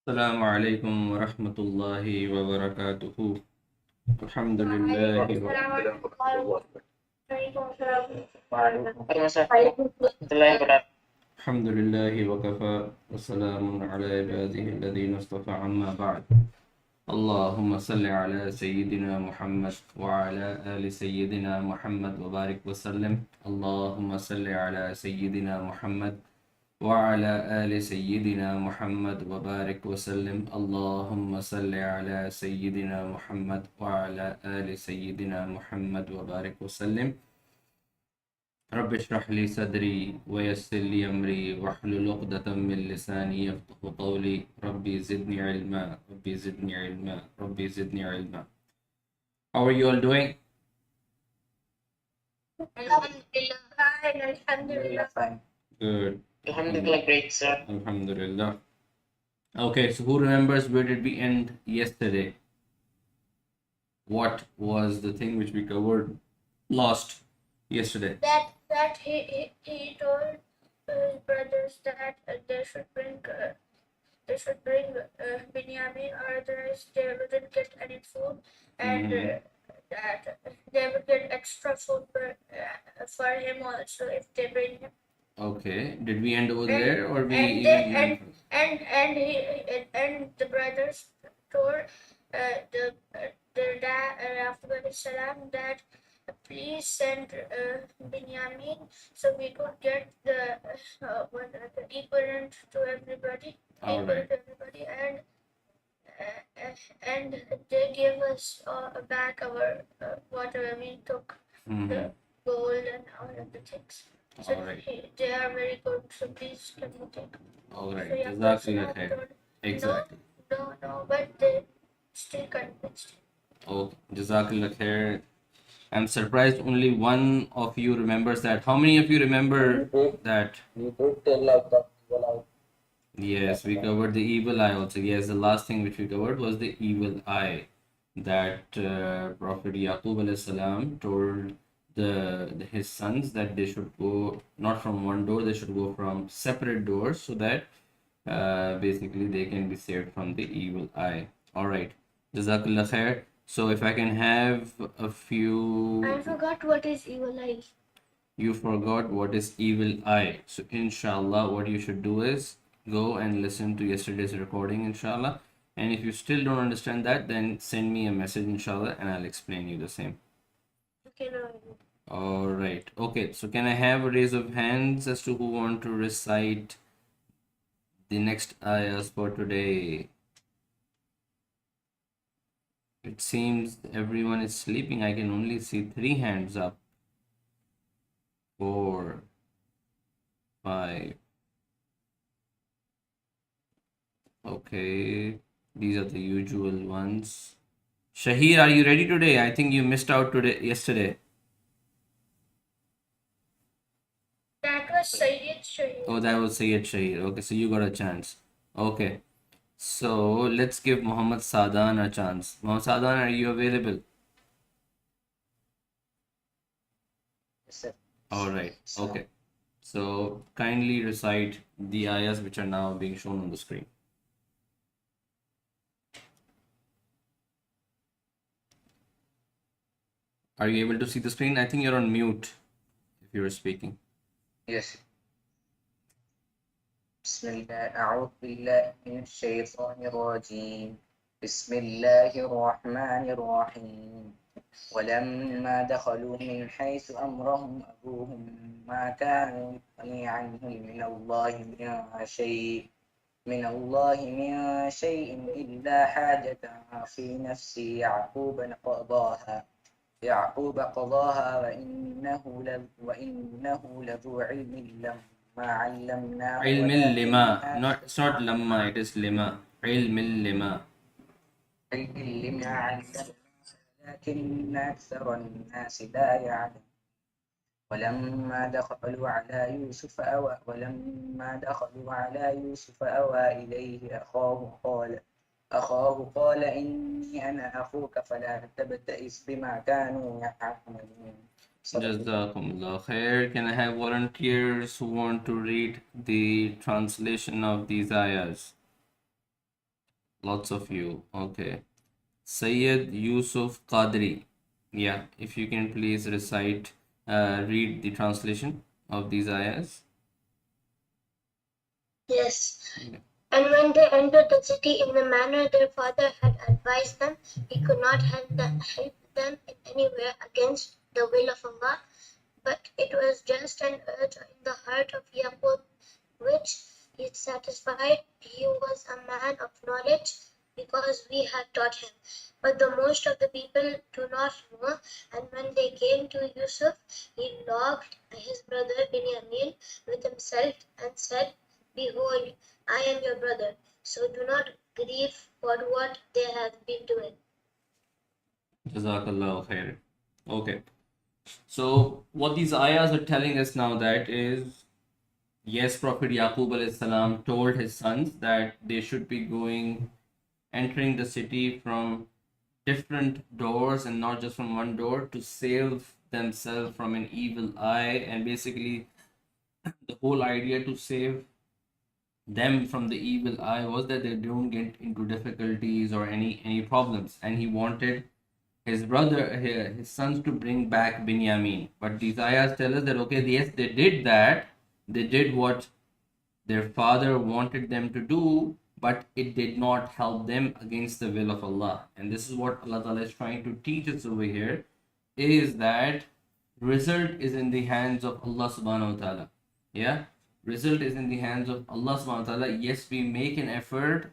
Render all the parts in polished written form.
السلام عليكم ورحمة الله وبركاته. الحمد لله الحمد لله وكفى وسلام على عباده الذين اصطفى عما بعد. اللهم صل على سيدنا محمد وعلى آل سيدنا محمد وبارك وسلم. اللهم صل على سيدنا محمد وعلى آل سيدنا محمد وبارك وسلم. اللهم صل على سيدنا محمد وعلى آل سيدنا محمد وبارك وسلم. رب اشرح لي صدري ويسر لي أمري واحلل عقدة من لساني يفقه قولي. ربي زدني علما ربي زدني علما ربي زدني علما. How are you all doing? Alhamdulillah, fine. Good. Alhamdulillah, great, sir. Alhamdulillah. Okay, so who remembers where did we end yesterday? What was the thing which we covered last yesterday? That he told his brothers that they should bring Binyamin, or otherwise they wouldn't get any food, and that they would get extra food for him also if they bring him. Okay, did we end over there or we And even the brothers told the dad Yaqub salam that please send Binyamin so we could get the equivalent to everybody, All right. to everybody, and they gave us back our whatever we took, the gold and all of the things. So All right. they are very good. So please can you take? All right. So Jazakallah khair. Exactly. No, but they still convinced. Oh, Jazakallah khair. I'm surprised only one of you remembers that. How many of you remember that? We did tell like that evil eye. Yes, we covered the evil eye also. Yes, the last thing which we covered was the evil eye that Prophet Yaqub alayhi salam told his sons that they should go not from one door, they should go from separate doors so that basically they can be saved from the evil eye. All right, Jazakallah khair. So if I can have a few. I forgot what is evil eye. You forgot what is evil eye. So inshallah what you should do is go and listen to yesterday's recording, inshallah. And if you still don't understand that, then send me a message, inshallah, and I'll explain you the same. Okay, no. All right. Okay, so can I have a raise of hands as to who want to recite the next ayahs for today? It seems everyone is sleeping. I can only see 3 hands up. 4, 5. Okay, these are the usual ones. Shahir, are you ready today? I think you missed out yesterday. That was Sayyid Shahid. Oh, that was Sayyid Shahir. Okay, so you got a chance. Okay, so let's give Muhammad Sadan a chance. Muhammad Sadan, are you available? Yes, sir. All right. Okay. So kindly recite the ayahs which are now being shown on the screen. Are you able to see the screen? I think you're on mute if you were speaking. Yes. بسم الله أعوذ بالله من الشيطان الرجيم بسم الله الرحمن الرحيم ولما دخلوا من حيث أمرهم أبوهم ما كانوا يغني عنهم من الله من شيء إلا حاجة في نفس يعقوب قضاها وإنه لذو علم لما علمناه علم لما, it's not lamma, it is lima. علم لما علمنا لكن أكثر الناس لا يعلم ولما دخلوا على يوسف أوى إليه أخاه قال إني أنا أخوك فلا تبتئس بما كانوا يعملون. Jazakumullah khair. Can I have volunteers who want to read the translation of these ayahs? Lots of you. Okay. Sayyid Yusuf Qadri. Yeah, if you can please read the translation of these ayahs. Yes. Yeah. And when they entered the city in the manner their father had advised them, he could not help them in any way against the will of Allah. But it was just an urge in the heart of Yaqub, which he satisfied. He was a man of knowledge because we had taught him. But the most of the people do not know. And when they came to Yusuf, he locked his brother Binyamin with himself and said, Behold, I am your brother, so do not grieve for what they have been doing. Jazakallah khair. Okay. So what these ayahs are telling us now that is, yes, Prophet Yaqub alayhi salam told his sons that they should be entering the city from different doors and not just from one door to save themselves from an evil eye, and basically the whole idea to save them from the evil eye was that they don't get into difficulties or any problems, and he wanted his sons to bring back Binyamin. But these ayahs tell us that okay, yes, they did that, they did what their father wanted them to do, but it did not help them against the will of Allah. And this is what Allah Ta'ala is trying to teach us over here, is that result is in the hands of Allah subhanahu wa ta'ala. Yeah, result is in the hands of Allah subhanahu wa ta'ala. Yes, we make an effort,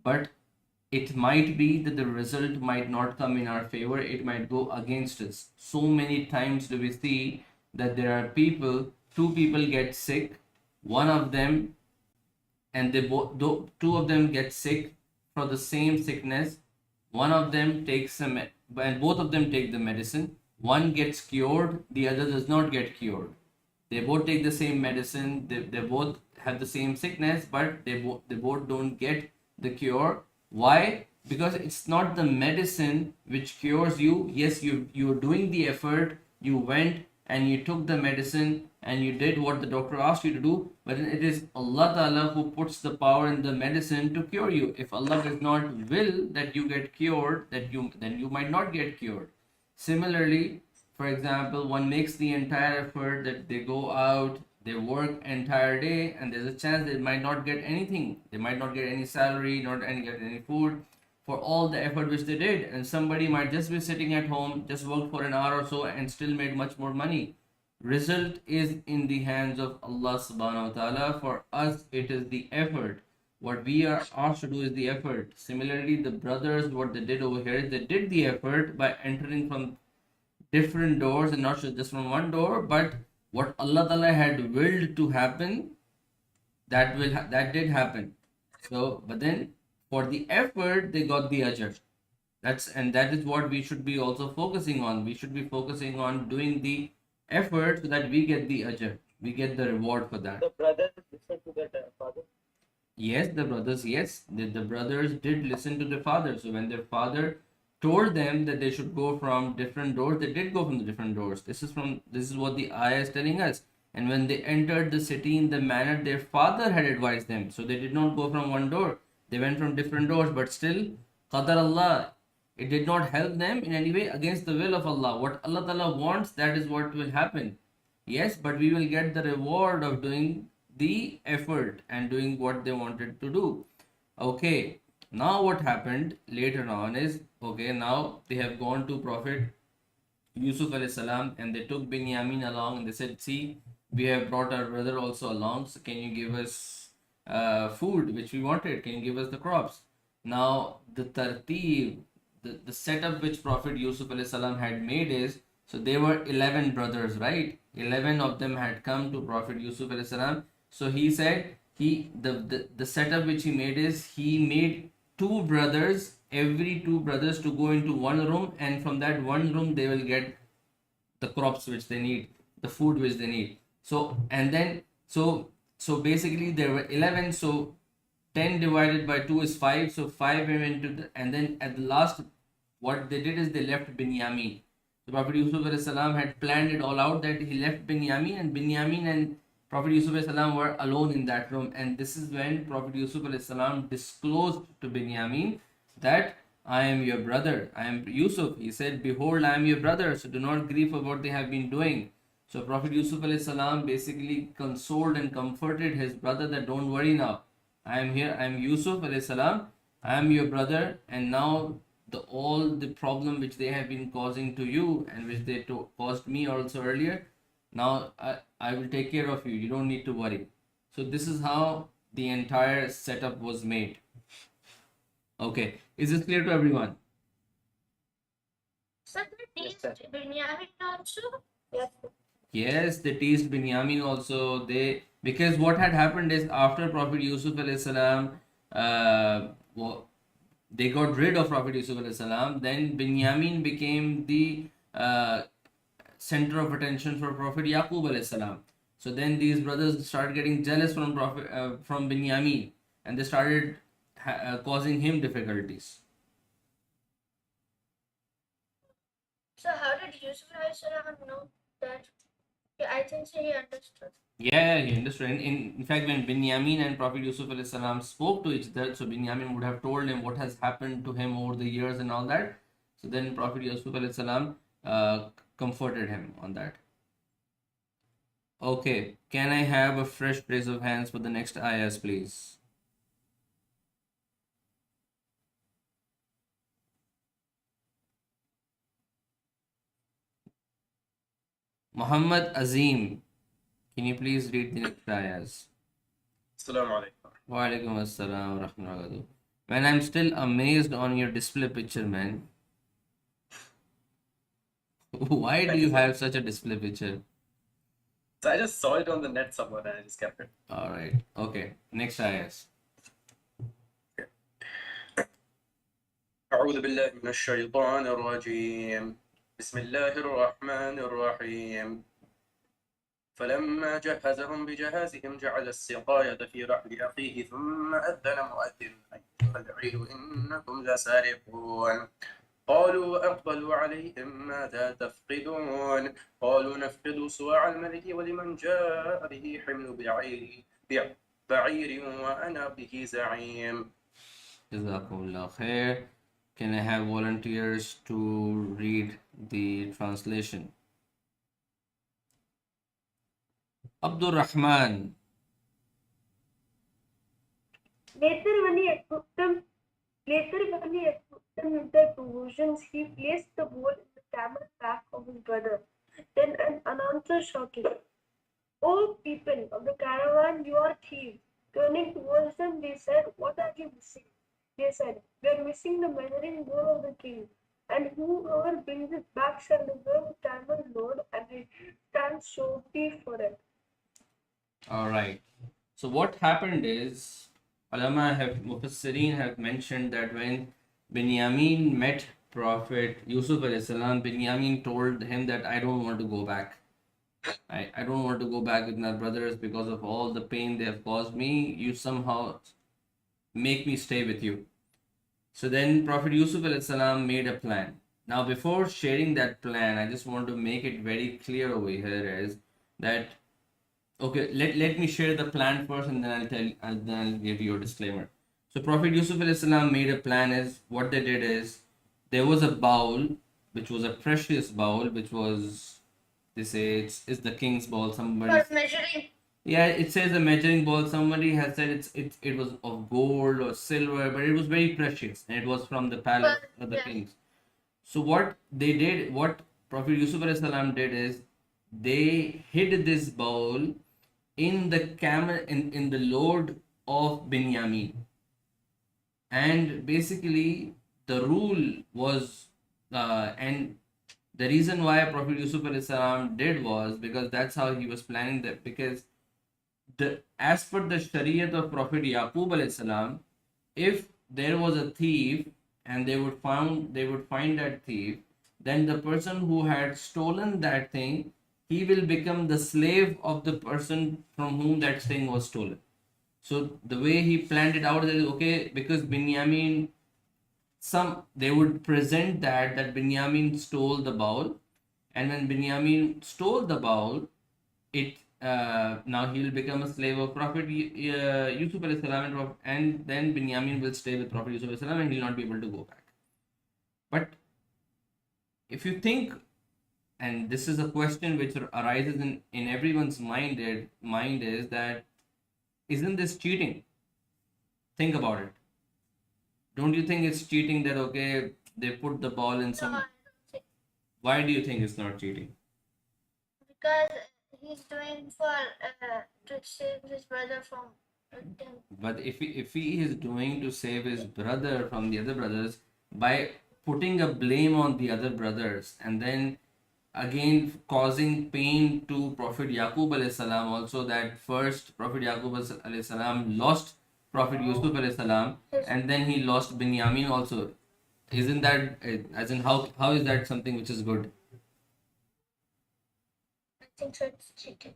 but it might be that the result might not come in our favor, it might go against us. So many times do we see that there are two people get sick, one of them, and two of them get sick for the same sickness. One of them takes and both of them take the medicine. One gets cured, the other does not get cured. They both take the same medicine, they both have the same sickness, but they both don't get the cure. Why? Because it's not the medicine which cures you. Yes, you're doing the effort, you went and you took the medicine and you did what the doctor asked you to do, but it is Allah Ta'ala who puts the power in the medicine to cure you. If Allah does not will that you get cured, then you might not get cured. Similarly, for example, one makes the entire effort that they go out, they work entire day, and there's a chance they might not get anything. They might not get any salary, not get any food for all the effort which they did. And somebody might just be sitting at home, just worked for an hour or so, and still made much more money. Result is in the hands of Allah subhanahu wa ta'ala. For us, it is the effort. What we are asked to do is the effort. Similarly, the brothers, what they did over here is they did the effort by entering from different doors and not just from one door, but what Allah Ta'ala had willed to happen, that did happen. So, but then for the effort, they got the ajr. That is what we should be also focusing on. We should be focusing on doing the effort so that we get the ajr. We get the reward for that. The brothers listened to their father. Yes, the brothers did listen to their father. So when their father told them that they should go from different doors, they did go from the different doors. This is what the ayah is telling us. And when they entered the city in the manner their father had advised them, so they did not go from one door, they went from different doors, but still qadar Allah, it did not help them in any way against the will of Allah. What Allah Ta'ala wants, that is what will happen. Yes, but we will get the reward of doing the effort and doing what they wanted to do. Okay, now what happened later on is, okay, now they have gone to Prophet Yusuf alayhi salam and they took Binyamin along and they said, see, we have brought our brother also along, so can you give us food which we wanted? Can you give us the crops? Now the tartib, the setup which Prophet Yusuf alayhi salam had made is, so there were 11 brothers, right? 11 of them had come to Prophet Yusuf alayhi salam. So he said, the setup which he made is, he made every two brothers to go into one room, and from that one room they will get the crops which they need, the food which they need. So and then so basically there were 11, so 10 divided by 2 is 5, so 5 went into and then at the last what they did is they left Binyamin. So Prophet Yusuf alayhi salam had planned it all out that he left Binyamin, and Prophet Yusuf alayhi salam were alone in that room, and this is when Prophet Yusuf alayhi salam disclosed to Binyamin that I am your brother. I am Yusuf. He said, behold, I am your brother, so do not grieve for what they have been doing. So Prophet Yusuf alayhi salam basically consoled and comforted his brother that don't worry now. I am here. I am Yusuf alayhi salam. I am your brother, and now all the problem which they have been causing to you and which they caused me also earlier, now I will take care of you. You don't need to worry. So this is how the entire setup was made. Okay, is this clear to everyone? So they teased Binyamin also? Yes. Yes, they teased Binyamin also. Because what had happened is after Prophet Yusuf alayhi salam, they got rid of Prophet Yusuf alayhi salam. Then Binyamin became the center of attention for Prophet Yaqub alayhi salam. So then these brothers started getting jealous from Binyamin, and they started causing him difficulties. So how did Yusuf know that? Yeah, I think so he understood. Yeah, he understood. In fact, when Binyamin and Prophet Yusuf alayhi salam spoke to each other, so Binyamin would have told him what has happened to him over the years and all that. So then Prophet Yusuf alayhi salam comforted him on that. Okay, can I have a fresh raise of hands for the next ayahs, please? Muhammad Azim, can you please read the next ayahs? Assalamu alaikum. Wa alaikum assalam wa rahmatullahi. Man, I'm still amazed on your display picture, man. Why do you have such a display picture? So I just saw it on the net somewhere and I just kept it. All right. Okay. Next ayahs. أعوذ بالله من الشيطان الرجيم. بسم الله الرحمن الرحيم. فلما جهزهم بجهازهم جعل السقاية في رحل أخيه ثم أذن مؤذن أيها العير إنكم لسارقون. قالوا أقبلوا عليهم ماذا تفقدون قالوا نفقد صواع الملك ولمن جاء به حمل بعير وأنا به زعيم. Jazakumullah khair. Can I have volunteers to read the translation? Abdul Rahman. Later, when he had put them in their provisions, he placed the bowl in the camel back of his brother. Then an announcer shouted, "O people of the caravan, you are thieves." Turning towards them, they said, "What are you missing?" They said, "We are missing the measuring bowl of the king, and whoever brings it back shall deserve a camel load and stand surety for it." All right. So what happened is, Mufassirin have mentioned that when Binyamin met Prophet Yusuf alayhi salam, Binyamin told him that I don't want to go back. I don't want to go back with my brothers because of all the pain they have caused me. You somehow make me stay with you. So then Prophet Yusuf alayhi salam made a plan. Now before sharing that plan, I just want to make it very clear over here is that, okay, let me share the plan first and then I'll give you a disclaimer. So Prophet Yusuf alayhi salam made a plan. Is what they did is there was a bowl which was a precious bowl, which was, they say it's the king's bowl. Somebody, For measuring. yeah, it says a measuring bowl. Somebody has said it was of gold or silver, but it was very precious and it was from the palace of the Yeah. kings. So what they did, what Prophet Yusuf alayhi salam did is they hid this bowl in the camel in the load of Binyamin. And basically the rule was and the reason why Prophet Yusuf alayhi salam did was because that's how he was planning that, because as per the Shariat of Prophet Yaqub alayhi salam, if there was a thief and they would find that thief, then the person who had stolen that thing, he will become the slave of the person from whom that thing was stolen. So the way he planned it out is, okay, because Binyamin, they would present that Binyamin stole the bowl, and when Binyamin stole the bowl, it now he will become a slave of Prophet Yusuf alayhi salam, and then Binyamin will stay with Prophet Yusuf alayhi salam, and he will not be able to go back. But if you think, and this is a question which arises in everyone's mind is that, isn't this cheating? Think about it. Don't you think it's cheating that, okay, they put the ball in No, some... I don't think. Why do you think it's not cheating? Because he's doing for to save his brother from them. But if he is doing to save his brother from the other brothers by putting a blame on the other brothers, and then again causing pain to Prophet Yaqub alayhi salam also, that first Prophet Yaqub alayhi salam lost Prophet Yusuf alayhi salam, and then he lost Binyamin also. Isn't that, as in, how is that something which is good? I think so it's cheating.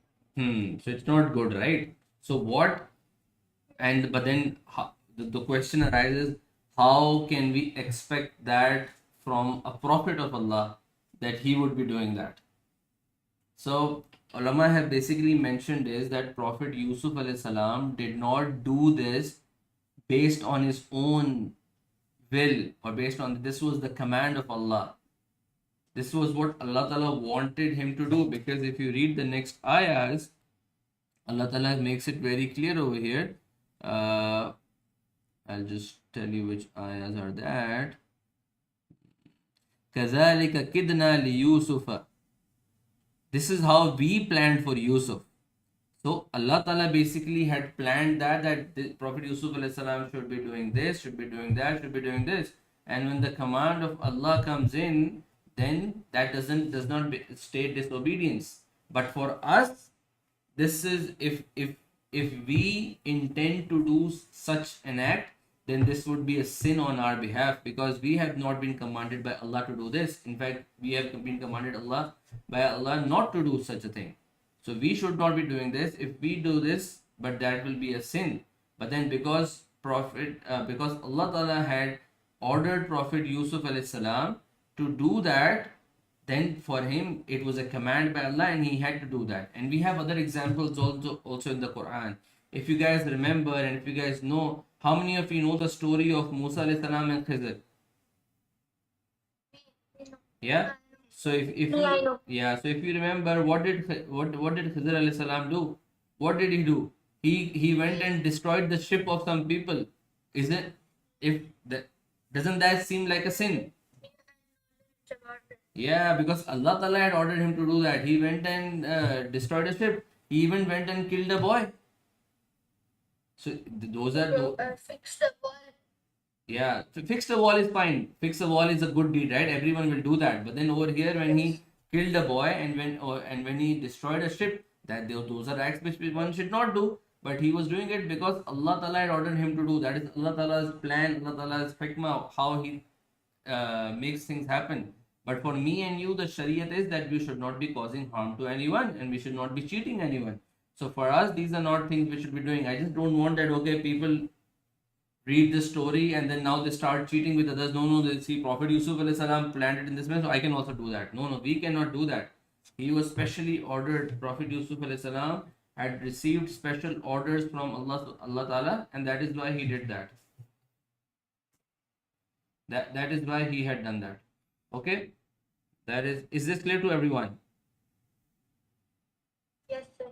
So it's not good, right? So what? And but then the question arises: how can we expect that from a prophet of Allah, that he would be doing that? So ulama have basically mentioned is that Prophet Yusuf alayhi salam did not do this based on his own will, or based on, this was the command of Allah. This was what Allah Ta'ala wanted him to do, because if you read the next ayahs, Allah Ta'ala makes it very clear over here. I'll just tell you which ayahs are that. كَذَلِكَ كِدْنَا لِيُوسُفَ. This is how we planned for Yusuf. So Allah Ta'ala basically had planned that the Prophet Yusuf alayhi salam should be doing this, should be doing that, should be doing this. And when the command of Allah comes in, then that does not state disobedience. But for us, this is, if we intend to do such an act, then this would be a sin on our behalf, because we have not been commanded by Allah to do this. In fact, we have been commanded by Allah not to do such a thing. So we should not be doing this. If we do this, but that will be a sin. But then because Allah Ta'ala had ordered Prophet Yusuf alayhi salam to do that, then for him it was a command by Allah, and he had to do that. And we have other examples also in the Quran. If you guys remember, and if you guys know, how many of you know the story of Musa alayhi salam and Khizr? Yeah. So if you remember, what did Khizr alayhi salam do? What did he do? He went and destroyed the ship of some people. Doesn't that seem like a sin? Yeah, because Allah Ta'ala had ordered him to do that. He went and destroyed a ship. He even went and killed a boy. So those are Fix the wall. Yeah, fix the wall is fine. Fix the wall is a good deed, right? Everyone will do that. But then over here, when he killed a boy and when he destroyed a ship, those are acts which one should not do. But he was doing it because Allah Ta'ala had ordered him to do. That is Allah Ta'ala's plan, Allah Ta'ala's hikmah, how he makes things happen. But for me and you, the Shariat is that we should not be causing harm to anyone, and we should not be cheating anyone. So for us, these are not things we should be doing. I just don't want that, okay, people read the story and then now they start cheating with others. No, they see Prophet Yusuf alayhi salam planned it in this way, so I can also do that. No, we cannot do that. He was specially ordered. Prophet Yusuf alayhi salam had received special orders from Allah Ta'ala, and that is why he did that. That is why he had done that. Okay? Is this clear to everyone? Yes, sir.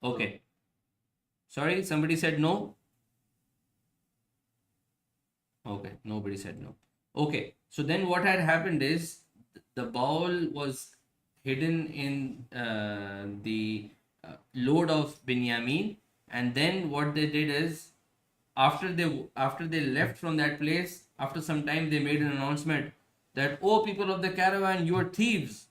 Okay. Sorry, somebody said no? Okay, nobody said no. Okay, so then what had happened is the bowl was hidden in the load of Binyamin, and then what they did is, after they left from that place, after some time they made an announcement that, oh, people of the caravan, you are thieves.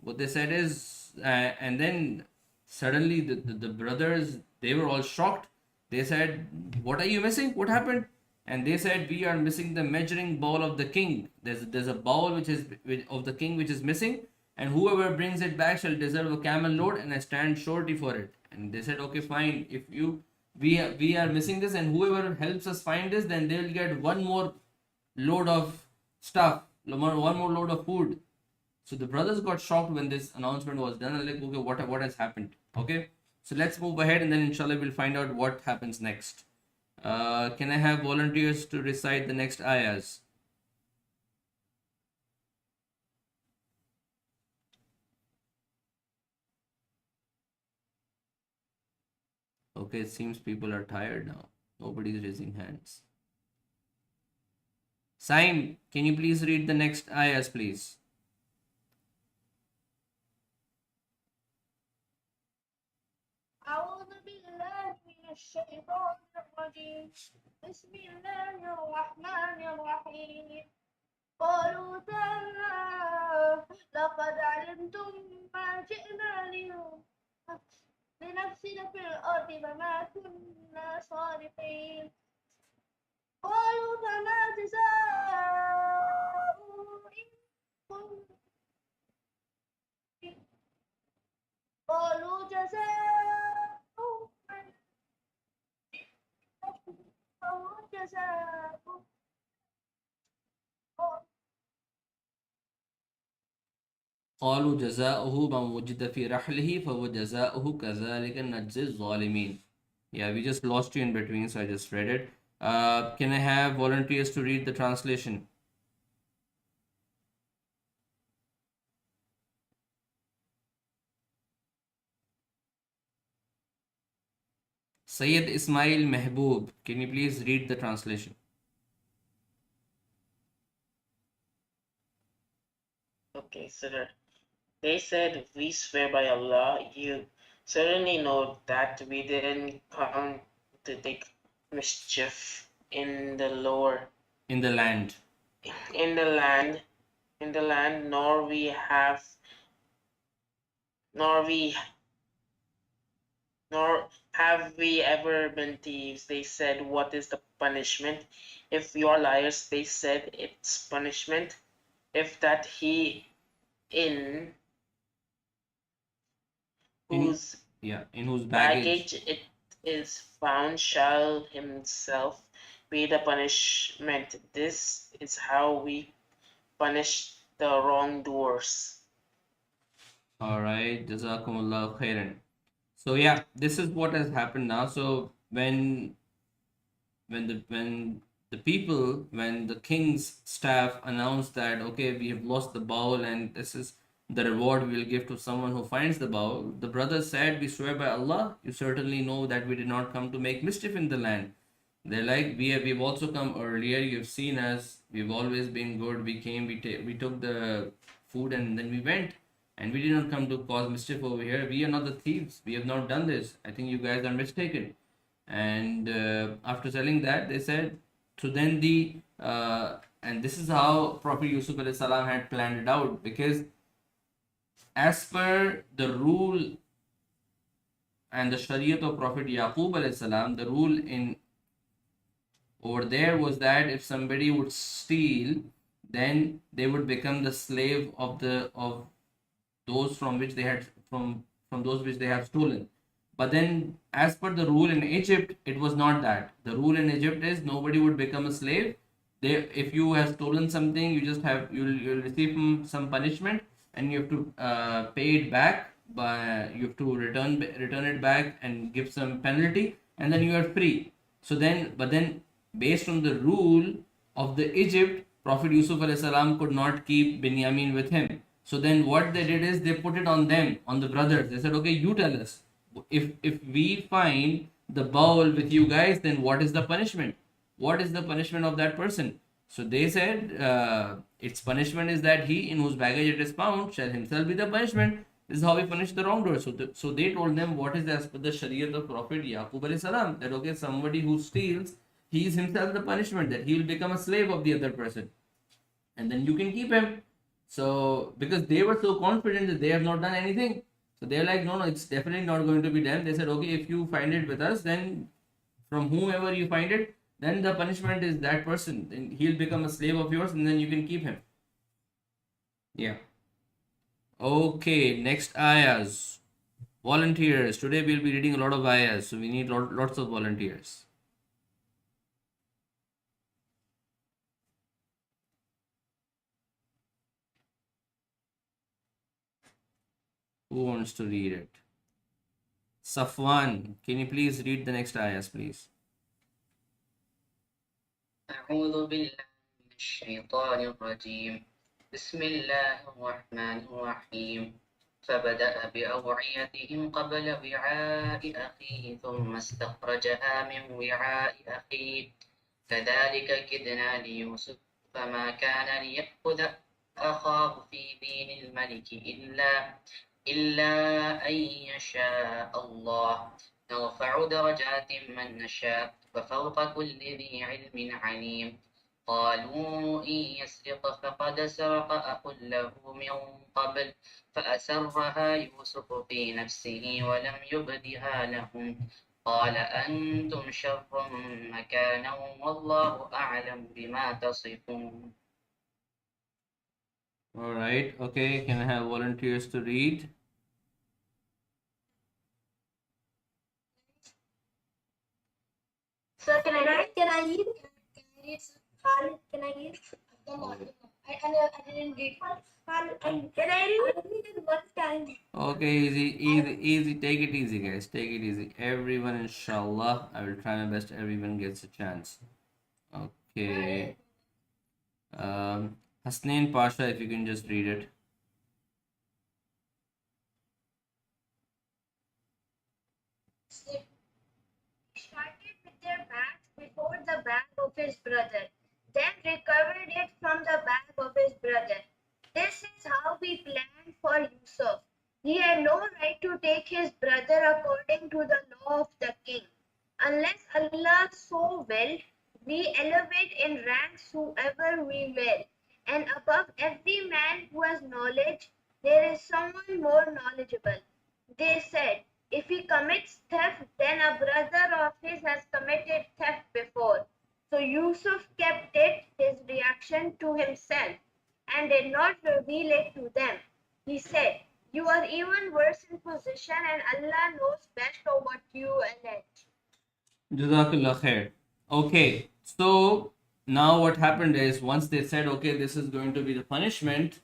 What they said is, and then suddenly the brothers, they were all shocked. They said, what are you missing? What happened? And they said, we are missing the measuring bowl of the king. There's a bowl of the king which is missing, and whoever brings it back shall deserve a camel load and a stand surety for it. And they said, okay, fine. If we are missing this, and whoever helps us find this, then they will get one more load of stuff, one more load of food. So the brothers got shocked when this announcement was done. Like, okay, what has happened? Okay, So let's move ahead and then inshallah we'll find out what happens next. Can I have volunteers to recite the next ayahs? Okay, it seems people are tired now. Nobody's raising hands. Saim, can you please read the next ayahs, please? أعوذ بالله من الشيطان الرجيم بسم الله الرحمن الرحيم قالوا تالله لقد علمتم ما جئنا لنفسد في الأرض وما كنا صادقين قالوا فما جزاؤه إن كنتم قالوا جزاؤه فهو جزاؤه قالوا جزاؤه من وجد في رحله فهو جزاؤه كذلك نجزي الظالمين. Yeah, we just lost you in between, so I just read it. Can I have volunteers to read the translation? Sayyid Ismail Mehboob, can you please read the translation? Okay, sir. They said, "We swear by Allah, you certainly know that we didn't come to take mischief in the lower, In the land. in the land, nor we, nor have we ever been thieves." They said, "What is the punishment? If you are liars," they said, "it's punishment. If that he in In whose in whose baggage. baggage it is found shall himself be the punishment. This is how we punish the wrongdoers." All right, Jazakumullah khairan. So yeah, this is what has happened now. So when the king's staff announced that okay, we have lost the bowl and this is the reward we will give to someone who finds the bowl, the brothers said, we swear by Allah, you certainly know that we did not come to make mischief in the land. They're like, we've also come earlier, you've seen us, we've always been good, we came, we took the food and then we went, and we did not come to cause mischief over here. We are not the thieves, we have not done this, I think you guys are mistaken. And after telling that, they said, so then and this is how Prophet Yusuf alayhi salam had planned it out, because as per the rule and the Shariat of Prophet Yaqub alayhi salam, the rule in over there was that if somebody would steal, then they would become the slave of those from which they had from those which they have stolen. But then, as per the rule in Egypt, it was not that. The rule in Egypt is nobody would become a slave. They, if you have stolen something, you just have you'll receive some punishment, and you have to pay it back. By you have to return it back and give some penalty, and then you are free. So then, but then, based on the rule of the Egypt, Prophet Yusuf alayhi salam could not keep Binyamin with him. So then what they did is they put it on them, on the brothers. They said, okay, you tell us. If we find the bowl with you guys, then what is the punishment? What is the punishment of that person? So they said, its punishment is that he in whose baggage it is found shall himself be the punishment. This is how we punish the wrongdoer. So they told them what is as per the Shariat of Prophet Yaqub alayhi salam, that okay, somebody who steals, he is himself the punishment, that he will become a slave of the other person, and then you can keep him. So because they were so confident that they have not done anything, so they're like, no, it's definitely not going to be them. They said, okay, if you find it with us, then from whomever you find it, then the punishment is that person, then he'll become a slave of yours, and then you can keep him. Yeah. Okay, next ayahs. Volunteers. Today we'll be reading a lot of ayahs, so we need lots of volunteers. Who wants to read it? Safwan, can you please read the next ayahs, please? أعوذ بالله من الشيطان الرجيم بسم الله الرحمن الرحيم فبدأ بأوعيتهم قبل وعاء أخيه ثم استخرجها من وعاء أخيه كذلك كدنا ليوسف فما كان ليأخذ أخاه في دين الملك إلا أن يشاء الله نرفع درجات من نشاء وفوق كل ذي علم عليم قالوا إن يسرق فقد سرق أخ له من قبل فأسرها يوسف في نفسه ولم يبدها لهم قال أنتم شر مكانا والله أعلم بما تصفون. All right. Okay. Can I have volunteers to read? Sir, can I read? Can I read? Khalid, can I read? I didn't read. Khalid, can I read? I read it one time. Okay, easy. Take it easy, guys. Take it easy. Everyone, inshallah. I will try my best. Everyone gets a chance. Okay. Hasnain Pasha, if you can just read it. Started with their bags before the bag of his brother, then recovered it from the bag of his brother. This is how we planned for Yusuf. He had no right to take his brother according to the law of the king. Unless Allah so will, we elevate in ranks whoever we will. And above every man who has knowledge, there is someone more knowledgeable. They said, if he commits theft, then a brother of his has committed theft before. So Yusuf kept it, his reaction, to himself and did not reveal it to them. He said, you are even worse in position and Allah knows best of what you allege. Jazakallah khair. Okay, so now what happened is once they said, okay, this is going to be the punishment.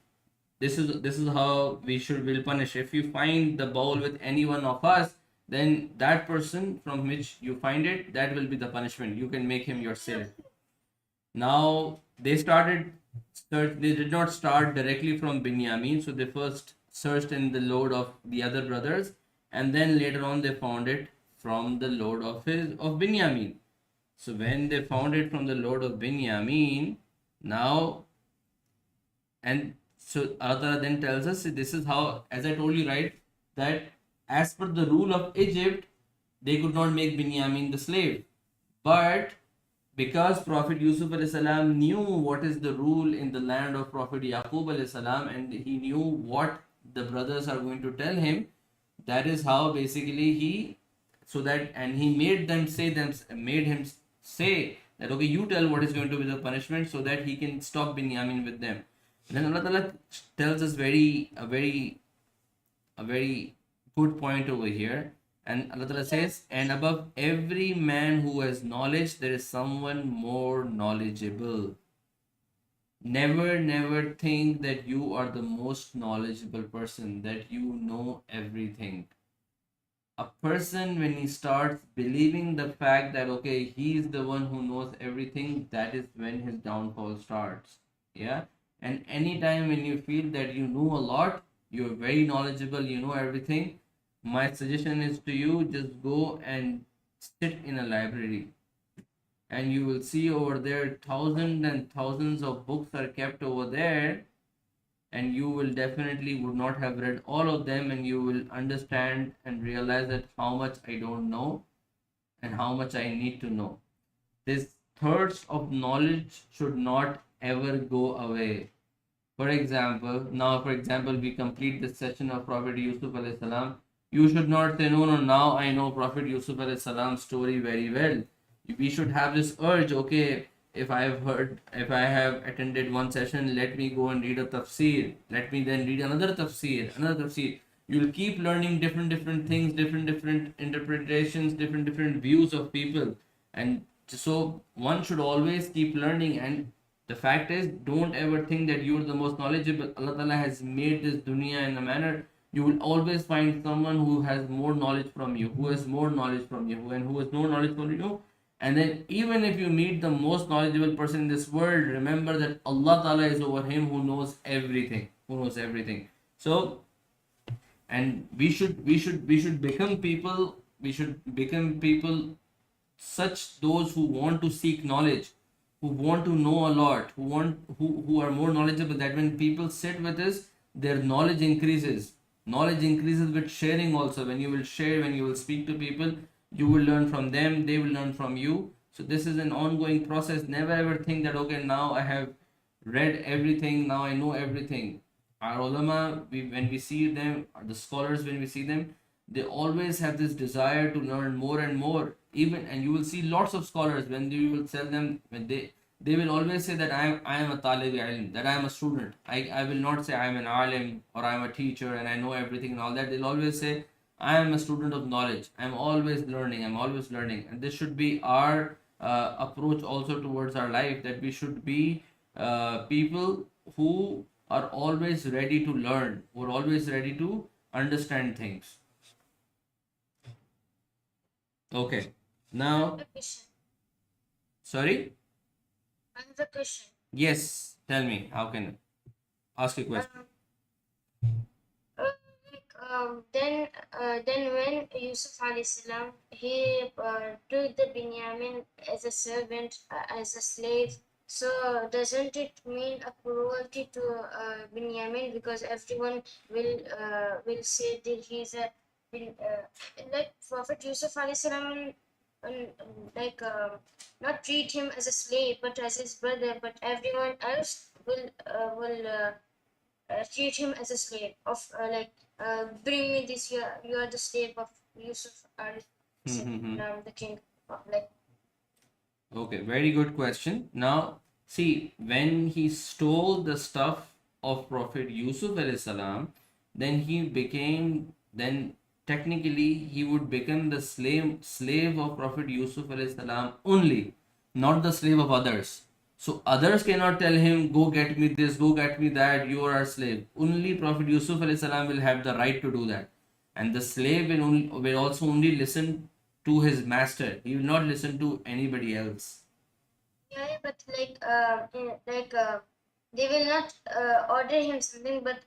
This is how will punish. If you find the bowl with any one of us, then that person from which you find it, that will be the punishment. You can make him your slave. Now they started search. They did not start directly from Binyamin, so they first searched in the load of the other brothers, and then later on they found it from the load of Binyamin. So when they found it from the load of Binyamin, now and so Allah then tells us this is how, as I told you, right, that as per the rule of Egypt, they could not make Binyamin the slave, but because Prophet Yusuf salam knew what is the rule in the land of Prophet Yaqub salam, and he knew what the brothers are going to tell him, that is how basically he made him say that, okay, you tell what is going to be the punishment so that he can stop Binyamin with them. And then Allah Ta'ala tells us a very good point over here. And Allah Ta'ala says, and above every man who has knowledge, there is someone more knowledgeable. Never think that you are the most knowledgeable person, that you know everything. A person, when he starts believing the fact that, okay, he is the one who knows everything, that is when his downfall starts. Yeah. And anytime when you feel that you know a lot, you're very knowledgeable, you know everything, my suggestion is to you, just go and sit in a library, and you will see over there thousands and thousands of books are kept over there, and you will definitely would not have read all of them, and you will understand and realize that how much I don't know and how much I need to know. This thirst of knowledge should not ever go away. For example, we complete this session of Prophet Yusuf alayhi salam. You should not say, no, now I know Prophet Yusuf alayhi salam's story very well. We should have this urge, okay, if I have attended one session, let me go and read a tafsir. Let me then read another tafsir. You'll keep learning different things, different interpretations, different views of people. And so one should always keep learning. And the fact is, don't ever think that you're the most knowledgeable. Allah Ta'ala has made this dunya in a manner you will always find someone who has more knowledge from you, who has more knowledge from you, and who has more knowledge from you. And then even if you meet the most knowledgeable person in this world, remember that Allah Ta'ala is over him, who knows everything, who knows everything. So, and we should become people, we should become people such, those who want to seek knowledge, who want to know a lot, who are more knowledgeable, that when people sit with us, their knowledge increases with sharing also. When you will share, when you will speak to people, you will learn from them, they will learn from you. So this is an ongoing process. Never ever think that okay, now I have read everything, now I know everything. Our ulama, when we see them, the scholars, when we see them, they always have this desire to learn more and more. Even, and you will see lots of scholars, when you will tell them, when they will always say that I am a talib ilm, that I am a student. I will not say I am an alim or I am a teacher and I know everything and all that. They'll always say I am a student of knowledge. I'm always learning. I'm always learning. And this should be our approach also towards our life, that we should be people who are always ready to learn, who are always ready to understand things. Okay. Now, Another question. sorry? Another question. Yes, tell me, how can I ask a question? Then when Yusuf alayhi salam, he took the Binyamin as a servant, as a slave. So doesn't it mean a cruelty to Binyamin, because everyone will say that he's a like Prophet Yusuf alayhi salam, like not treat him as a slave but as his brother, but everyone else will treat him as a slave of bring me this, you are the slave of Yusuf Mm-hmm. the king, like. Okay, very good question. Now, see, when he stole the stuff of Prophet Yusuf alayhi salam, then he became, then technically he would become the slave of Prophet Yusuf alayhi salam only, not the slave of others. So others cannot tell him, go get me this, go get me that, you are a slave. Only Prophet Yusuf alayhi salam will have the right to do that. And the slave will also only listen to his master. He will not listen to anybody else. Yeah, but they will not order him something, but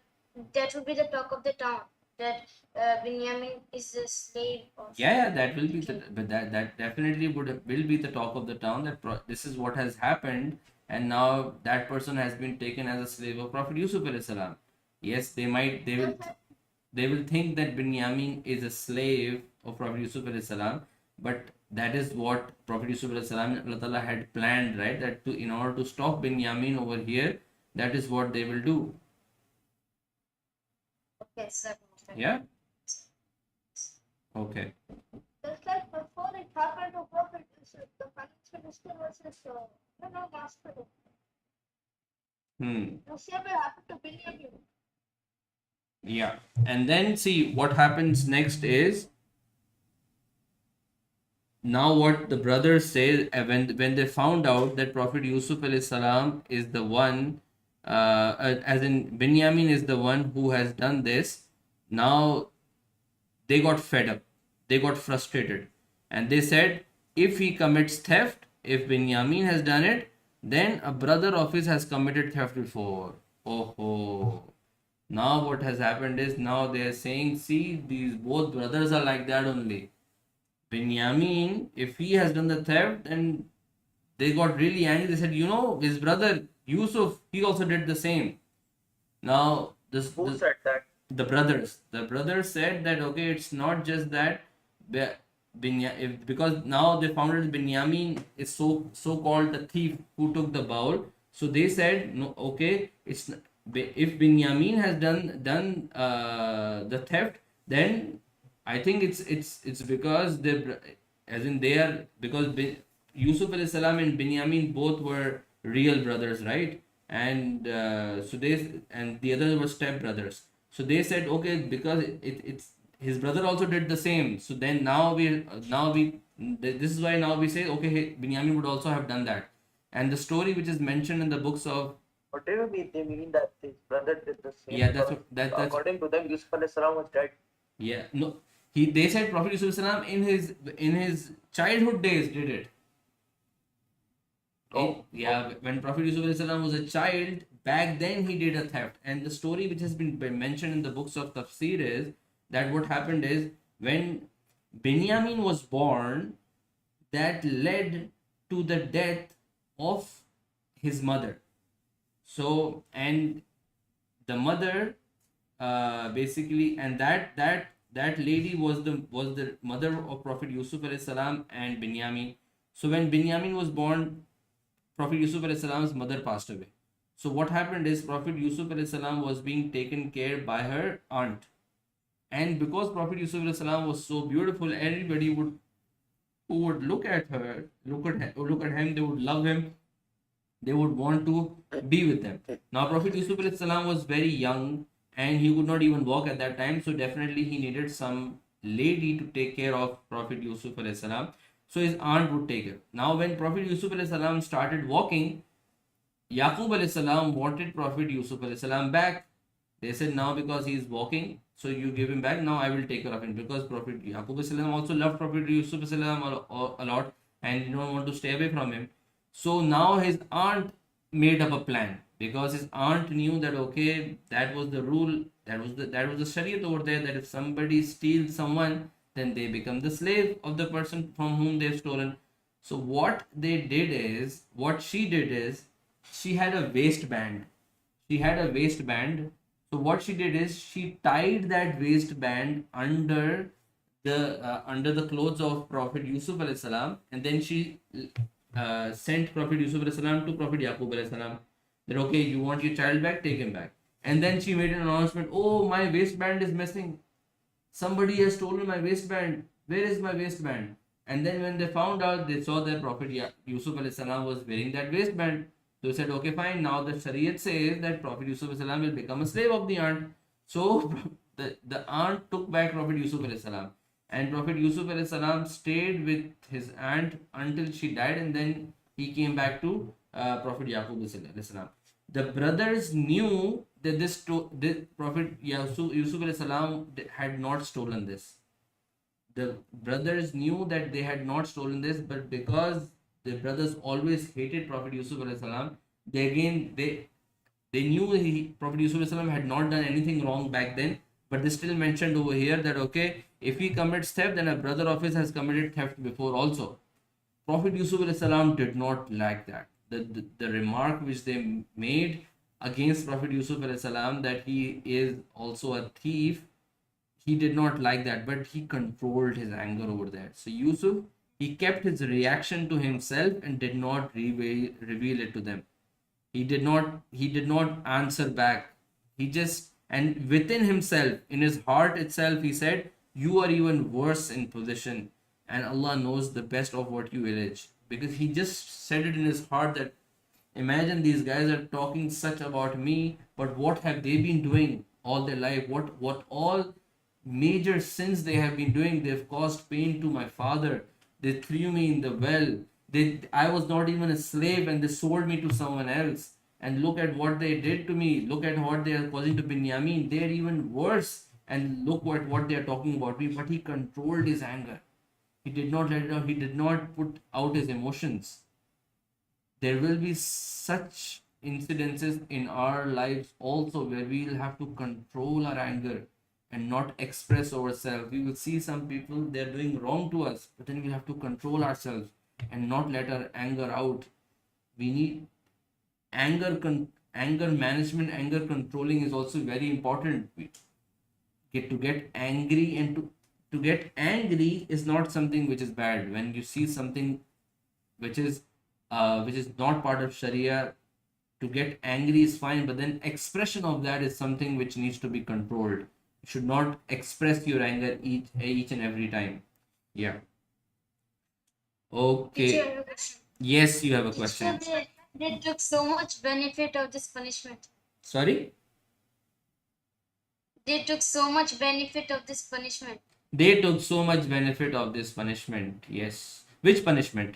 that would be the talk of the town, that Binyamin is a slave of. Yeah, that will be but that definitely will be the talk of the town, that this is what has happened, and now that person has been taken as a slave of Prophet Yusuf alayhi salam. Yes, they will think that Binyamin is a slave of Prophet Yusuf alayhi salam, but that is what Prophet Yusuf alayhi salam, Allah Ta'ala had planned, right? That in order to stop Binyamin over here, that is what they will do. Okay, sir. Yeah. Okay. Just like before it happened to Prophet Yusuf, the finance minister was his master. The same will happen to Binyamin. Yeah. And then see what happens next is, now what the brothers say, when they found out that Prophet Yusuf alayhi salam is the one, as in Binyamin is the one who has done this, now they got fed up, they got frustrated, and they said, if he commits theft, if Binyamin has done it, then a brother of his has committed theft before. Oh. Now what has happened is, now they are saying, see, these both brothers are like that only. Binyamin, if he has done the theft, then they got really angry. They said, his brother Yusuf, he also did the same. Now Who said that? the brothers said that okay, it's not just that because now they found out Binyamin is so called the thief who took the bowl. So they said, no, okay, it's, if Binyamin has done the theft, then I think it's because they are, because Yusuf alayhi salam and Binyamin both were real brothers, right? And so and the others were step brothers. So they said, okay, because it's his brother also did the same. So then this is why now we say, okay, Binyamin would also have done that. And the story which is mentioned in the books of What do you mean? They mean that his brother did the same? Yeah, that's because what that's according to them, Yusuf alayhi salam was dead. yeah. No, they said Prophet Yusuf salam in his childhood days did it. Oh, Yeah, when Prophet Yusuf salam was a child, back then he did a theft. And the story which has been mentioned in the books of Tafsir is that what happened is when Binyamin was born, that led to the death of his mother. So, and the mother basically, and that lady was the mother of Prophet Yusuf alayhi salam and Binyamin. So when Binyamin was born, Prophet Yusuf alayhi salam's mother passed away. So what happened is Prophet Yusuf alayhi salam was being taken care by her aunt, and because Prophet Yusuf alayhi salam was so beautiful, everybody would who would look at her, look at him, they would love him, they would want to be with them. Now Prophet Yusuf alayhi salam was very young and he could not even walk at that time, so definitely he needed some lady to take care of Prophet Yusuf alayhi salam. So his aunt would take her. Now when Prophet Yusuf alayhi salam started walking, Yaqub alayhi salam wanted Prophet Yusuf alayhi salam back. They said now because he is walking, so you give him back. Now I will take care of him because Prophet Yaqub alayhi salam also loved Prophet Yusuf alayhi salam a lot and did not want to stay away from him. So now his aunt made up a plan because his aunt knew that okay, that was the rule, that was the shariat over there, that if somebody steals someone, then they become the slave of the person from whom they've stolen. So what she did is she had a waistband. She had a waistband. So what she did is she tied that waistband under the clothes of Prophet Yusuf alayhi salam, and then she sent Prophet Yusuf alayhi salam to Prophet Yaqub alayhi salam that okay, you want your child back, take him back. And then she made an announcement, oh, my waistband is missing. Somebody has stolen my waistband. Where is my waistband? And then when they found out, they saw that Prophet Yusuf alayhi salam was wearing that waistband. So they said, okay, fine. Now the Shariat says that Prophet Yusuf alayhi salam will become a slave of the aunt. So the aunt took back Prophet Yusuf alayhi salam. And Prophet Yusuf alayhi salam stayed with his aunt until she died, and then he came back to Prophet Yaqub alayhi salam. The brothers knew that this Prophet Yusuf alayhi salam had not stolen this. The brothers knew that they had not stolen this, but because the brothers always hated Prophet Yusuf alayhi salam, they knew Prophet Yusuf alayhi salam had not done anything wrong back then, but they still mentioned over here that okay, if he commits theft, then a brother of his has committed theft before also. Prophet Yusuf alayhi salam did not like that. The remark which they made against Prophet Yusuf alayhi salam that he is also a thief, he did not like that, but he controlled his anger over that. So Yusuf, he kept his reaction to himself and did not reveal it to them. He did not answer back. He just, and within himself, in his heart itself, he said, you are even worse in position, and Allah knows the best of what you allege. Because he just said it in his heart that imagine these guys are talking such about me, but what have they been doing all their life? What all major sins they have been doing? They've caused pain to my father. They threw me in the well. I was not even a slave and they sold me to someone else. And look at what they did to me. Look at what they are causing to Binyamin. They are even worse. And look what they are talking about me. But he controlled his anger. He did not let it out. He did not put out his emotions. There will be such incidences in our lives also where we will have to control our anger and not express ourselves. We will see some people, they're doing wrong to us, but then we have to control ourselves and not let our anger out. We need anger management, anger controlling is also very important. To get angry, and to get angry is not something which is bad. When you see something which is not part of Sharia, to get angry is fine, but then expression of that is something which needs to be controlled. You should not express your anger each and every time. Yeah. Okay. Yes, you have a question. They took so much benefit of this punishment. Sorry? They took so much benefit of this punishment. They took so much benefit of this punishment. Yes. Which punishment?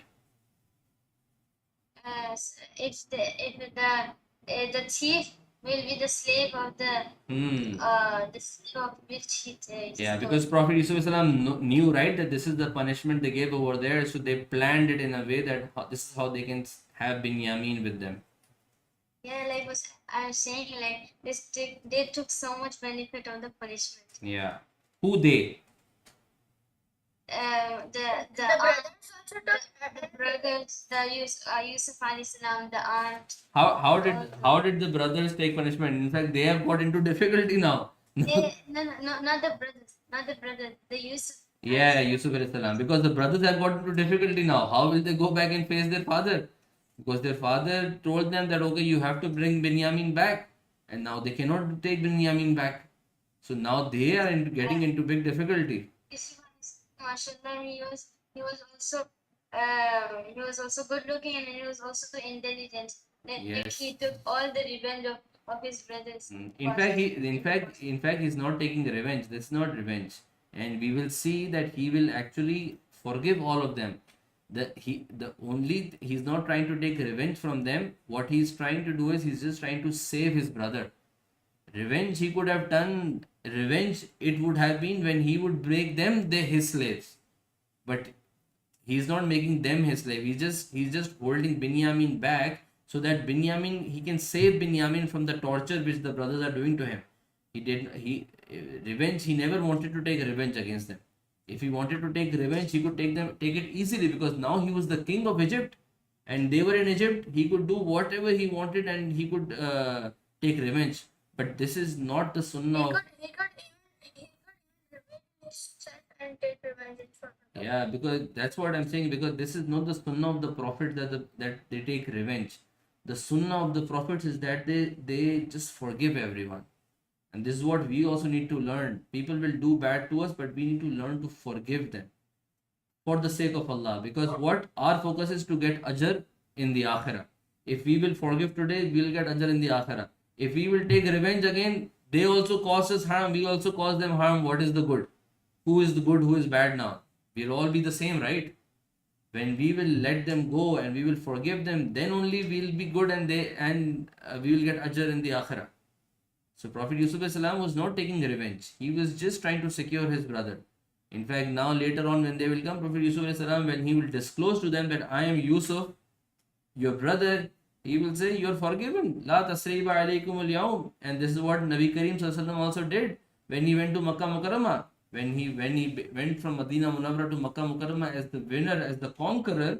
It's the the thief will be the slave of the slave of which he Yeah, stole. because Prophet Yusuf knew, right, that this is the punishment they gave over there, so they planned it in a way that this is how they can have Binyamin with them. Yeah, like was I was saying, like they took so much benefit of the punishment. Yeah. Who they? The brothers also took. the brothers, the Yusuf alayhi salam, the aunt. How did the brothers take punishment? In fact, they have got into difficulty now. No, not the brothers, the Yusuf. Yeah, Yusuf alayhi salam. Because the brothers have got into difficulty now. How will they go back and face their father? Because their father told them that, okay, you have to bring Binyamin back. And now they cannot take Binyamin back. So now they are getting into big difficulty. Yusuf, mashallah, he was also good looking and he was also intelligent. Like Yes. he took all the revenge of his brothers. In fact, he's not taking the revenge. That's not revenge, and we will see that he will actually forgive all of them. He's not trying to take revenge from them. What he's trying to do is he's just trying to save his brother. Revenge he could have done. Revenge it would have been when he would break them, they his slaves, but he's not making them his slave. He's just holding Binyamin back so that he can save Binyamin from the torture which the brothers are doing to him. Revenge, he never wanted to take revenge against them. If he wanted to take revenge, he could take it easily, because now he was the king of Egypt and they were in Egypt. He could do whatever he wanted and he could take revenge. But this is not the sunnah of. He could even revenge himself and take revenge in front of them. Yeah, because that's what I'm saying. Because this is not the sunnah of the prophet that they take revenge. The sunnah of the prophets is that they just forgive everyone, and this is what we also need to learn. People will do bad to us, but we need to learn to forgive them for the sake of Allah. Because what our focus is to get ajr in the akhirah. If we will forgive today, we'll get ajr in the akhirah. If we will take revenge again, they also cause us harm. We also cause them harm. What is the good? Who is the good? Who is bad now? We'll all be the same, right? When we will let them go and we will forgive them, then only we'll be good, and we will get ajr in the akhirah. So Prophet Yusuf salam was not taking revenge. He was just trying to secure his brother. In fact, now later on when they will come, Prophet Yusuf salam, when he will disclose to them that I am Yusuf, your brother, he will say, you're forgiven. La tasriba alaykum al-yawm. And this is what Nabi Kareem sallallahu also did when he went to Makkah Mukarramah. When he went from Medina Munawwara to Makkah Mukarramah as the winner, as the conqueror,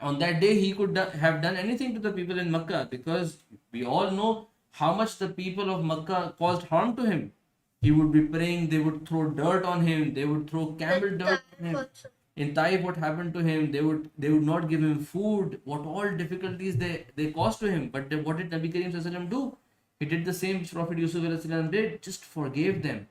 on that day he could have done anything to the people in Makkah, because we all know how much the people of Makkah caused harm to him. He would be praying, they would throw dirt on him, they would throw camel dirt on him. In Taif, what happened to him? They would not give him food. What all difficulties they caused to him. But what did Nabi Kareem Sallallahu do? He did the same which Prophet Yusuf did, just forgave them.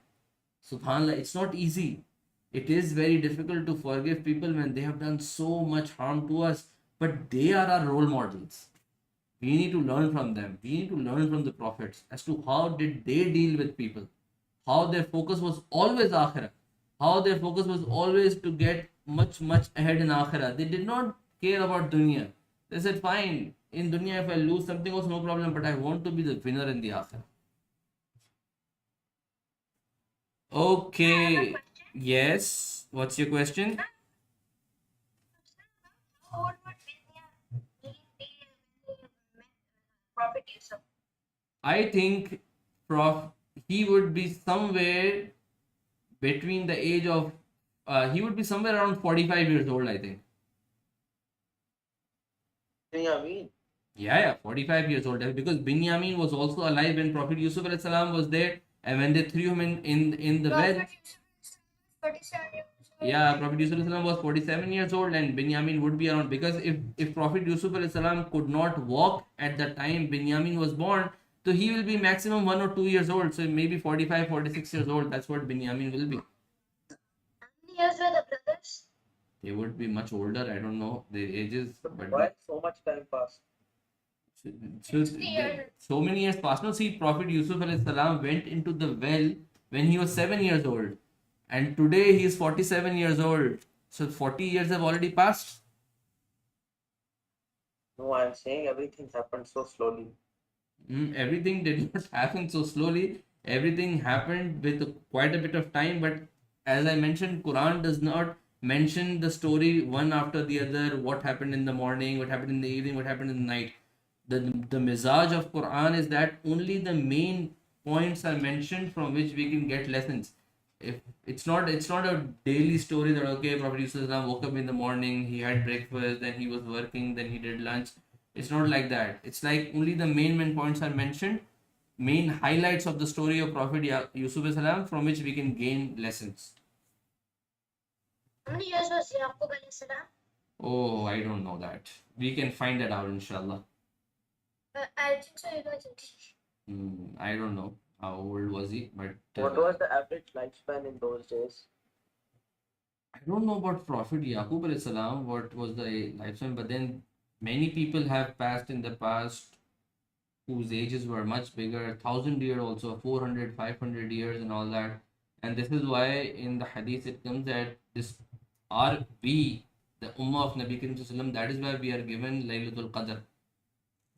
SubhanAllah, it's not easy. It is very difficult to forgive people when they have done so much harm to us, but they are our role models. We need to learn from them. We need to learn from the prophets as to how did they deal with people, how their focus was always akhirah, how their focus was always to get much ahead in akhirah. They did not care about dunya. They said, fine, in dunya if I lose something also no problem, but I want to be the winner in the akhirah. Okay. Yes. What's your question? How old would be Prophet Yusuf? I think he would be somewhere between the age of he would be somewhere around 45 years old, I think. Binyamin. Yeah, 45 years old. Because Binyamin was also alive when Prophet Yusuf alayhi salam was there, and when they threw him in the well. Prophet Yusuf is 47 years old. Yeah, Prophet Yusuf alayhi salam was 47 years old, and Binyamin would be around, because if Prophet Yusuf alayhi salam could not walk at the time Binyamin was born, so he will be maximum 1 or 2 years old. So maybe 45, 46 years old. That's what Binyamin will be. How many years were the brothers? They would be much older. I don't know the ages, but Why so much time passed? so many years passed. No, see, Prophet Yusuf alayhi salam went into the well when he was 7 years old, and today he is 47 years old. So 40 years have already passed. No, I'm saying everything happened so slowly. Everything did not happen so slowly. Everything happened with quite a bit of time. But as I mentioned, Quran does not mention the story one after the other. What happened in the morning, what happened in the evening, what happened in the night. The mizaj of Quran is that only the main points are mentioned from which we can get lessons. If it's not a daily story that okay, Prophet Yusuf woke up in the morning, he had breakfast, then he was working, then he did lunch. It's not like that. It's like only the main points are mentioned, main highlights of the story of Prophet Yusuf salam, from which we can gain lessons. How many years was Yaqub alayhi salam? Oh, I don't know that. We can find that out, inshallah. I think so. He was I don't know how old was he, but What was the average lifespan in those days? I don't know about Prophet Yaqub alayhi salam, what was the lifespan, but then many people have passed in the past whose ages were much bigger, 1,000 year also, 400, 500 years and all that. And this is why in the hadith it comes that this are we, the Ummah of Nabi Karim Sallam, that is why we are given Laylatul Qadr.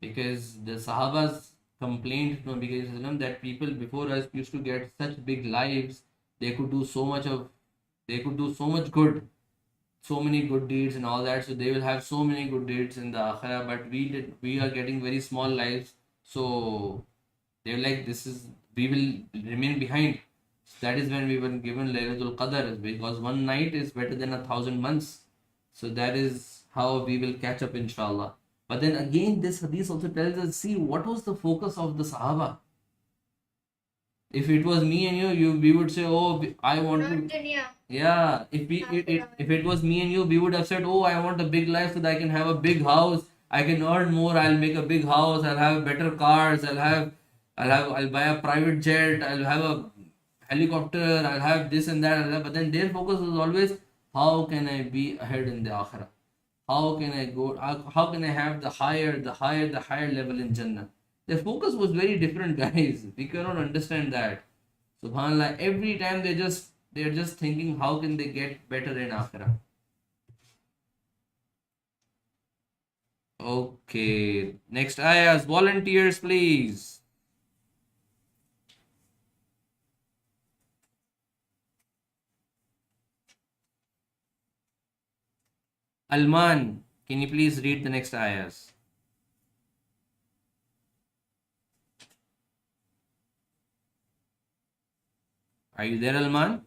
Because the Sahabas complained to Nabi Karim Sallam that people before us used to get such big lives, they could do so much of, they could do so much good, so many good deeds and all that, so they will have so many good deeds in the akhirah, but we are getting very small lives, so they're like, this is, we will remain behind. That is when we were given Laylatul Qadr, because one night is better than 1,000 months. So that is how we will catch up, inshallah. But then again, this hadith also tells us, see, what was the focus of the Sahaba? If it was me and you we would say, oh, I want to. dunya. Yeah, if it was me and you, we would have said, oh, I want a big life so that I can have a big house. I can earn more. I'll make a big house. I'll have better cars. I'll buy a private jet. I'll have a helicopter. I'll have this and that. But then their focus was always, how can I be ahead in the akhirah? How can I go? How can I have the higher level in Jannah? Their focus was very different, guys. We cannot understand that. Subhanallah, every time they're just thinking how can they get better in Akhirah. Okay, next ayahs, volunteers, please. Alman, can you please read the next ayahs? Are you there, Alman?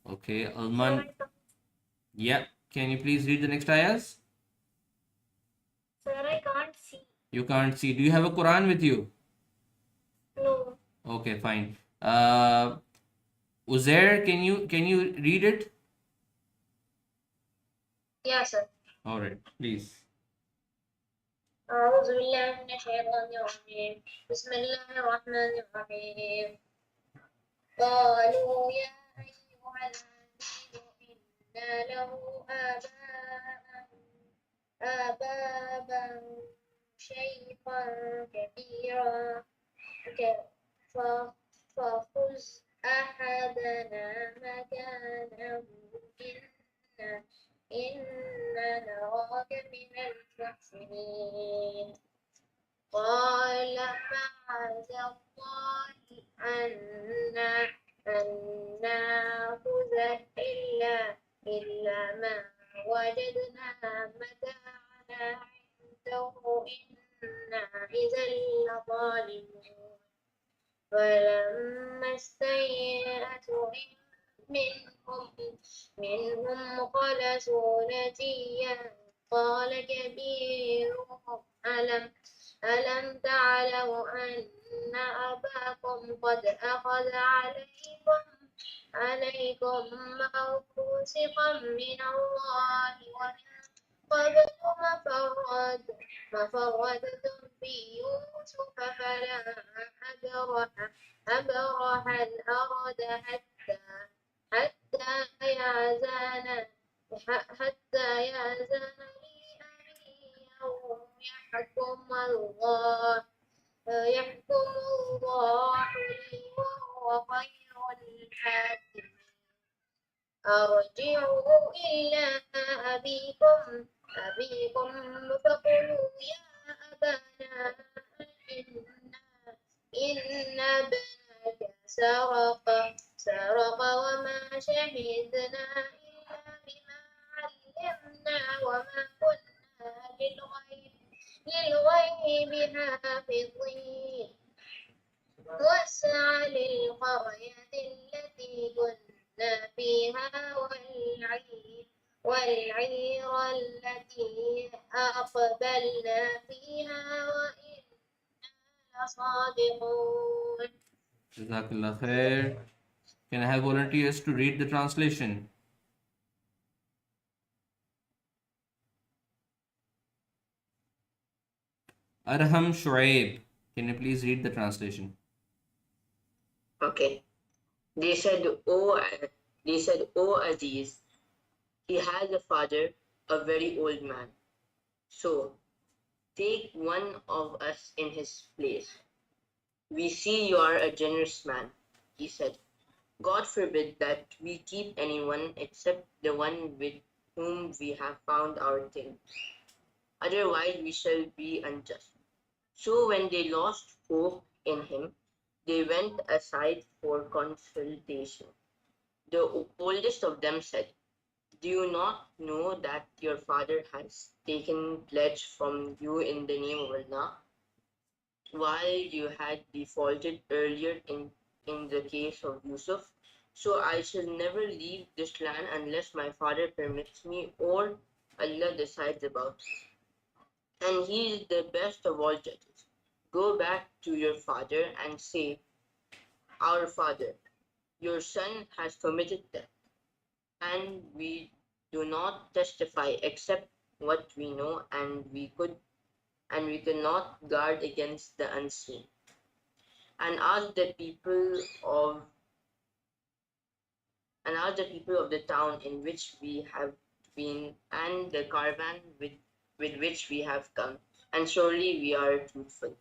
Okay, Alman. Yeah, can you please read the next ayahs? Sir, I can't see. You can't see. Do you have a Quran with you? No. Okay, fine. Uzair, can you read it? Yeah, sir. All right, please. أعوذ بالله من الشيطان الرجيم بسم الله الرحمن الرحيم قالوا يا أيها العزيز إن له آباء شيخا كبيرا فخذ أحدنا مكانه إنا نراك من المحسنين قال معاذ الله أن نأخذ إلا ما وجدنا متاعنا عنده إنا إذا لظالمون فلما استيأسوا منهم خلصوا نجيا قال كبيرهم ألم تعلموا أن أباكم قد أخذ عليكم موثقا من الله ومن قبل ما فرطتم في يوسف فلا أبرح الأرض حتى يأذن لي أبي أو يحكم الله لي وهو خير الحاكمين أرجعوا إلى أبيكم أبيكم فقولوا يا أبانا إن ابنك سرق وما شهدنا إلا بما علمنا وما كنا للغيب حافظين واسع للقرية التي كنا فيها والعير التي أقبلنا فيها وإنا لصادقون. Jazakallah khair. Can I have volunteers to read the translation? Arham Shuaib, can you please read the translation? Okay. They said, O Aziz, he has a father, a very old man. So take one of us in his place. We see you are a generous man, he said. God forbid that we keep anyone except the one with whom we have found our thing. Otherwise we shall be unjust. So when they lost hope in him, they went aside for consultation. The oldest of them said, Do you not know that your father has taken pledge from you in the name of Allah, while you had defaulted earlier in the case of Yusuf? So I shall never leave this land unless my father permits me or Allah decides about it. And he is the best of all judges. Go back to your father and say, Our father, your son has committed theft, and we do not testify except what we know, and we cannot guard against the unseen. And ask the people of the town in which we have been, and the caravan with which we have come, and surely we are truthful.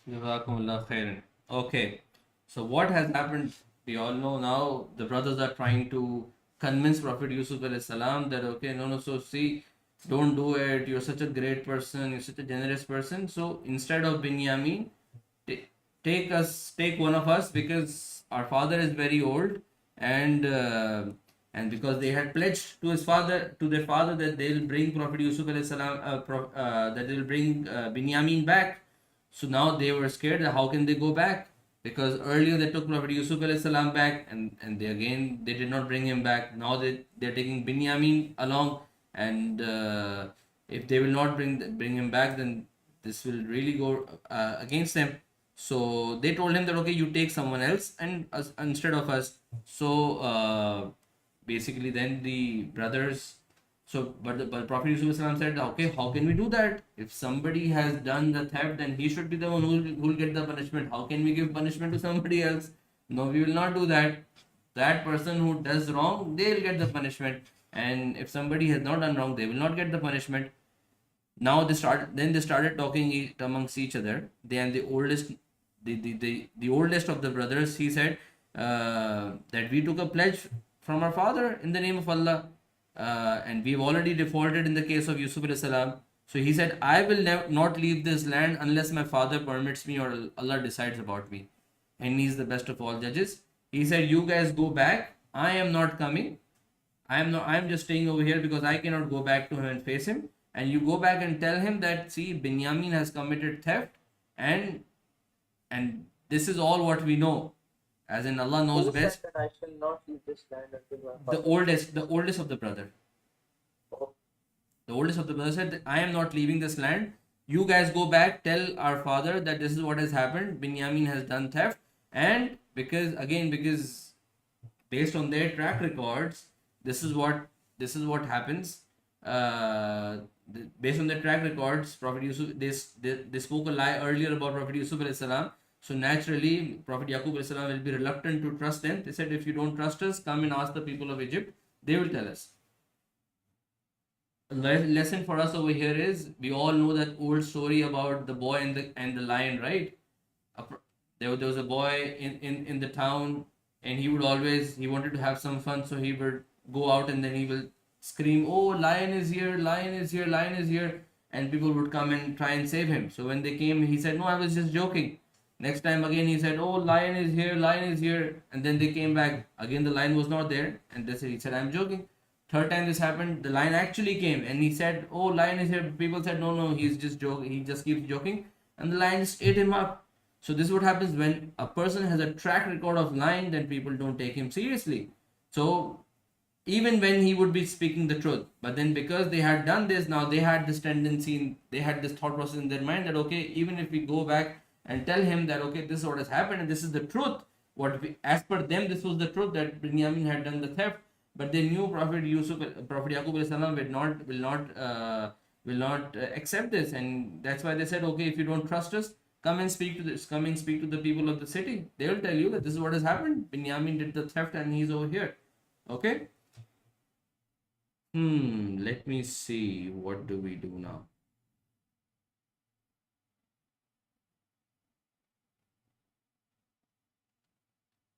Jazakumullah khairan. Okay, so what has happened? We all know now the brothers are trying to convince Prophet Yusuf alayhi salam that okay, no, so see, don't do it. You're such a great person. You're such a generous person. So instead of Binyamin, take one of us because our father is very old and because they had pledged to their father that they'll bring Prophet Yusuf alayhi salam, that they'll bring Binyamin back. So now they were scared that how can they go back? Because earlier they took Prophet Yusuf alayhi salam back and they did not bring him back. Now they're taking Binyamin along and if they will not bring him back, then this will really go against them. So they told him that okay, you take someone else and us instead of us. So basically, then the brothers. So, but Prophet Yusuf said, okay, how can we do that? If somebody has done the theft, then he should be the one who will get the punishment. How can we give punishment to somebody else? No, we will not do that. That person who does wrong, they will get the punishment. And if somebody has not done wrong, they will not get the punishment. Now they started talking amongst each other. The oldest of the brothers, he said that we took a pledge from our father in the name of Allah, and we've already defaulted in the case of Yusuf alayhi salam. So he said, I will not leave this land unless my father permits me or Allah decides about me, and he's the best of all judges. He said, you guys go back. I am not coming. I'm just staying over here because I cannot go back to him and face him. And you go back and tell him that see, Binyamin has committed theft, and this is all what we know. As in Allah knows Who best. said that I shall not leave this land until my The father? oldest of the brother. Oh. The oldest of the brother said, I am not leaving this land. You guys go back, tell our father that this is what has happened. Binyamin has done theft, and because based on their track records, this is what happens. Based on their track records, Prophet Yusuf, they spoke a lie earlier about Prophet Yusuf alayhi salam. So naturally, Prophet Yaqub alayhi salam will be reluctant to trust them. They said, if you don't trust us, come and ask the people of Egypt. They will tell us. A lesson for us over here is, we all know that old story about the boy and the lion, right? There was a boy in the town, and he wanted to have some fun, so he would go out and then he will scream, "Oh, lion is here, lion is here, lion is here," and people would come and try and save him. So when they came, he said, "No, I was just joking." Next time again, he said, "Oh, lion is here, lion is here," and then they came back. Again, the lion was not there, and he said, "I'm joking." Third time this happened, the lion actually came, and he said, "Oh, lion is here." People said, "No, no, he's just joking. He just keeps joking," and the lion just ate him up. So this is what happens when a person has a track record of lying, then people don't take him seriously. So even when he would be speaking the truth, but then because they had done this, now they had this tendency, they had this thought process in their mind that, okay, even if we go back and tell him that, okay, this is what has happened and this is the truth, as per them, this was the truth, that Binyamin had done the theft, but they knew Prophet Yusuf, Prophet Yaqub salam will not accept this, and that's why they said, okay, if you don't trust us, come and speak to the people of the city. They will tell you that this is what has happened. Binyamin did the theft and he's over here. Okay. Let me see. What do we do now?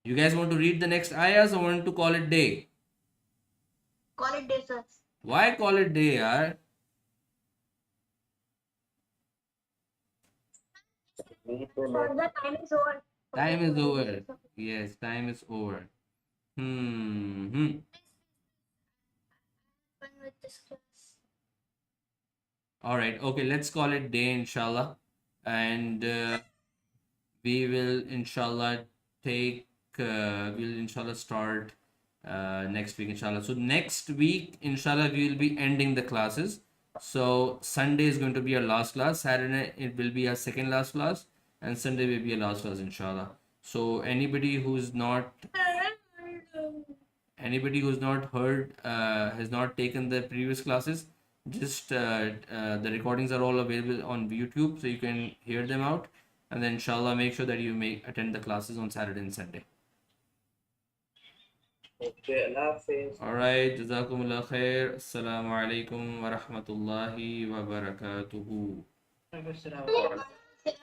You guys want to read the next ayahs or want to call it day? Call it day, sir. Why call it day, yaar? For the time is over. Time is over. Yes, time is over. Fun with this class. All right. Okay, let's call it day, inshallah. And we will, inshallah, we'll, inshallah, start next week, inshallah. So next week, inshallah, we will be ending the classes. So Sunday is going to be our last class. Saturday it will be our second last class, and Sunday will be our last class, inshallah. So anybody who's not heard, has not taken the previous classes, just the recordings are all available on YouTube, so you can hear them out, and then inshallah make sure that you may attend the classes on Saturday and Sunday. Okay, Allah Hafiz. All right, jazakumullah khair. Assalamu alaikum wa rahmatullahi wa barakatuhu. Waalaikumsalam.